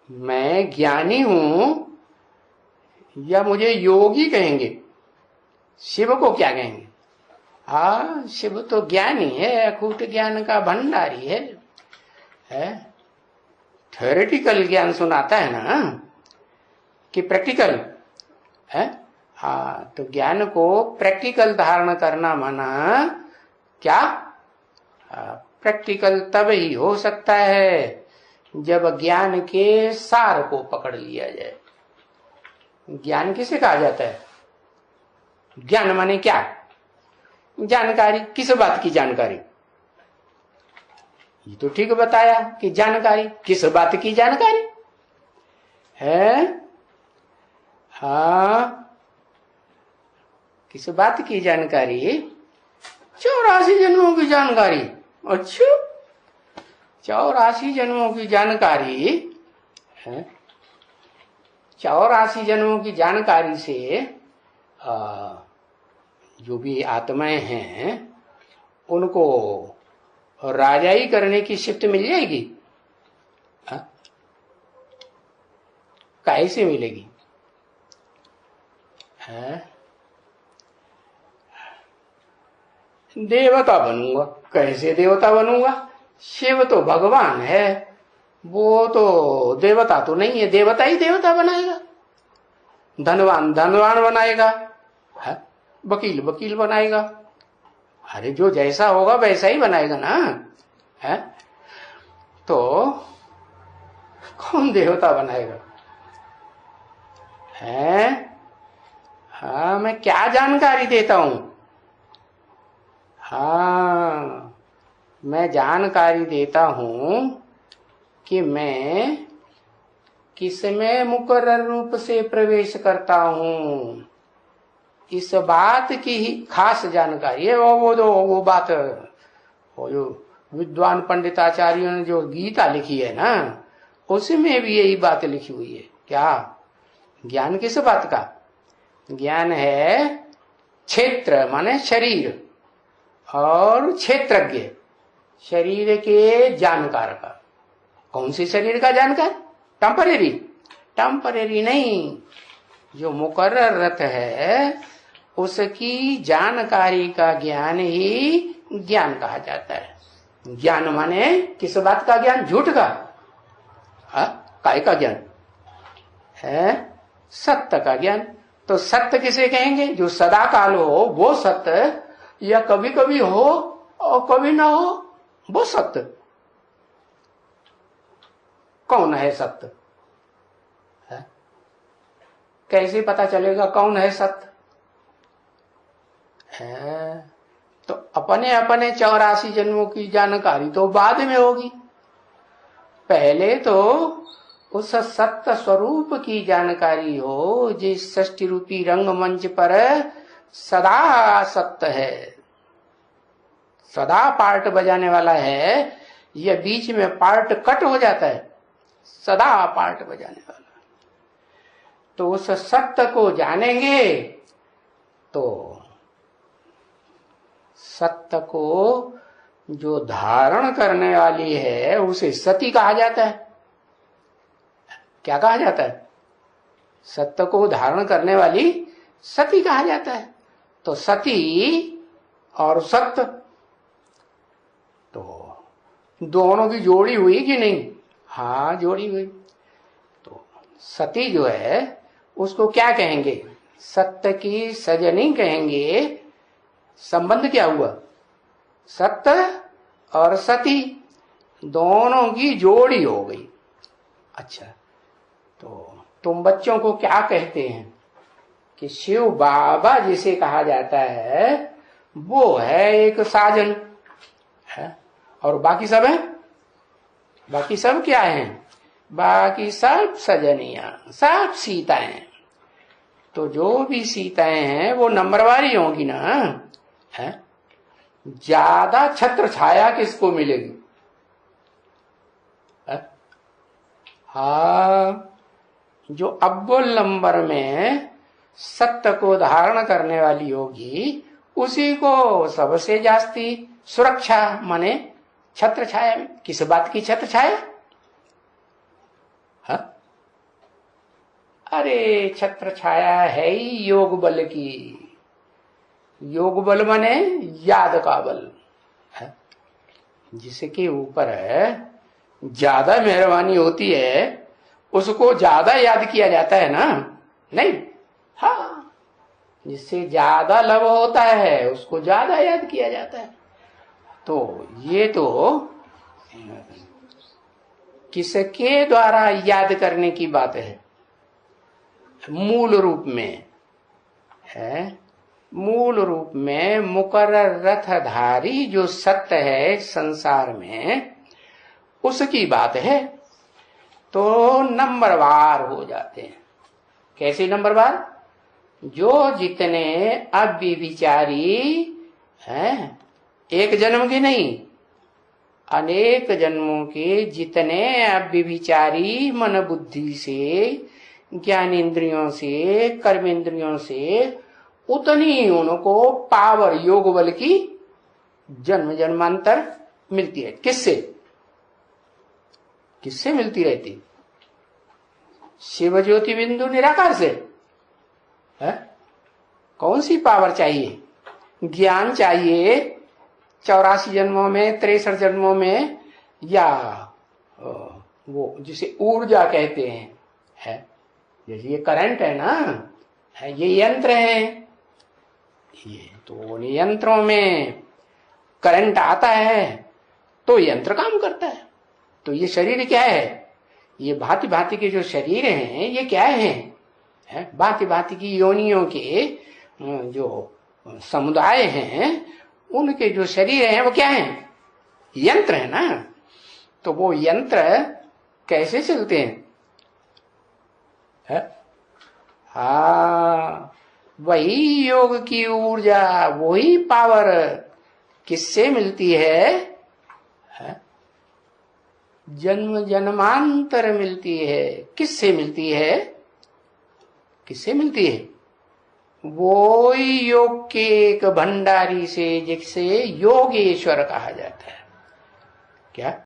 मैं ज्ञानी हूं या मुझे योगी कहेंगे? शिव को क्या कहेंगे? शिव तो ज्ञानी है, अकूट ज्ञान का भंडारी है। थ्योरेटिकल ज्ञान सुनाता है ना कि प्रैक्टिकल है। तो ज्ञान को प्रैक्टिकल धारण करना माना क्या? प्रैक्टिकल तब ही हो सकता है जब ज्ञान के सार को पकड़ लिया जाए। ज्ञान किसे कहा जाता है? ज्ञान माने क्या? जानकारी। किस बात की जानकारी? ये तो ठीक बताया कि जानकारी। किस बात की जानकारी है? किस बात की जानकारी? 84 जन्मों की जानकारी। अच्छा, 84 जन्मों की जानकारी है। 84 जन्मों की जानकारी से जो भी आत्माएं हैं उनको राजाई करने की शिफ्ट मिल जाएगी? कैसे मिलेगी? देवता बनूंगा। कैसे देवता बनूंगा? शिव तो भगवान है, वो तो देवता तो नहीं है। देवता ही देवता बनाएगा, धनवान धनवान बनाएगा, वकील वकील बनाएगा। अरे जो जैसा होगा वैसा ही बनाएगा ना। है तो कौन देवता बनाएगा? मैं क्या जानकारी देता हूं? मैं जानकारी देता हूं कि मैं किसमें मुकर्रर रूप से प्रवेश करता हूं, इस बात की ही खास जानकारी है। वो बात, वो जो विद्वान पंडिताचार्यों ने जो गीता लिखी है ना, उसमें भी यही बात लिखी हुई है। क्या ज्ञान किस बात का? ज्ञान है क्षेत्र माने शरीर, और क्षेत्रज्ञ शरीर के जानकार का। कौन सी शरीर का जानकार? टेम्परेरी? टेम्परेरी नहीं, जो मुकर्रर है उसकी जानकारी का ज्ञान ही ज्ञान कहा जाता है। ज्ञान माने किस बात का ज्ञान? झूठ का? काय का ज्ञान है? सत्य का ज्ञान। तो सत्य किसे कहेंगे? जो सदा काल हो वो सत्य, या कभी कभी हो और कभी ना हो वो सत्य। कौन है सत्य? कैसे पता चलेगा कौन है सत्य? तो अपने अपने 84 जन्मों की जानकारी तो बाद में होगी। पहले तो उस सत्य स्वरूप की जानकारी हो, जिस सृष्टि रूपी रंगमंच पर सदा सत्य है, सदा पार्ट बजाने वाला है। यह बीच में पार्ट कट हो जाता है, सदा पार्ट बजाने वाला। तो उस सत्य को जानेंगे तो सत्य को जो धारण करने वाली है उसे सती कहा जाता है। क्या कहा जाता है? सत्य को धारण करने वाली सती कहा जाता है। तो सती और सत्य तो दोनों की जोड़ी हुई कि नहीं? हाँ, जोड़ी हुई। तो सती जो है उसको क्या कहेंगे? सत्य की सजनी कहेंगे। संबंध क्या हुआ? सत्य और सती दोनों की जोड़ी हो गई। अच्छा, तो तुम बच्चों को क्या कहते हैं कि शिव बाबा जिसे कहा जाता है वो है एक साजन है, और बाकी सब है? बाकी सब क्या है? बाकी सब सजनियां, सब सीताएं। तो जो भी सीताएं हैं वो नंबरवारी होंगी ना। है ज्यादा छत्र छाया किसको मिलेगी? जो अव्वल नंबर में सत्य को धारण करने वाली होगी उसी को सबसे जास्ती सुरक्षा माने छत्र छाया में। किस बात की छत्र छाया? अरे छत्र छाया है ही योग बल की। योग बल माने याद का बल है, जिसके ऊपर ज्यादा मेहरबानी होती है उसको ज्यादा याद किया जाता है ना, नहीं? हाँ, जिससे ज्यादा लव होता है उसको ज्यादा याद किया जाता है। तो ये तो किसके द्वारा याद करने की बात है? मूल रूप में है, मूल रूप में मुकर्रर रथधारी जो सत्य है संसार में, उसकी बात है। तो नंबरवार हो जाते हैं। कैसे नंबरवार? जो जितने अव्यभिचारी हैं, एक जन्म की नहीं, अनेक जन्मों के जितने अव्यभिचारी मन बुद्धि से, ज्ञानेन्द्रियों से, कर्मेंद्रियों से, उतनी उनको पावर योग बल की जन्म जन्मांतर मिलती है। किससे? किससे मिलती रहती? शिव ज्योति बिंदु निराकार से है? कौन सी पावर चाहिए? ज्ञान चाहिए 84 जन्मों में, 63 जन्मों में, या वो जिसे ऊर्जा कहते हैं, है? जैसे ये करंट है ना, है, ये यंत्र है, ये तो यंत्रों में करंट आता है तो यंत्र काम करता है। तो ये शरीर क्या है? ये भांति भांति के जो शरीर हैं ये क्या है? भांति भांति की योनियों के जो समुदाय हैं उनके जो शरीर हैं वो क्या है? यंत्र है ना। तो वो यंत्र कैसे चलते हैं? हाँ, वही योग की ऊर्जा, वही पावर किससे मिलती है? जन्म जन्मांतर मिलती है। किससे मिलती है? किससे मिलती है? वो योग के एक भंडारी से, जिसे योगेश्वर कहा जाता है। क्या?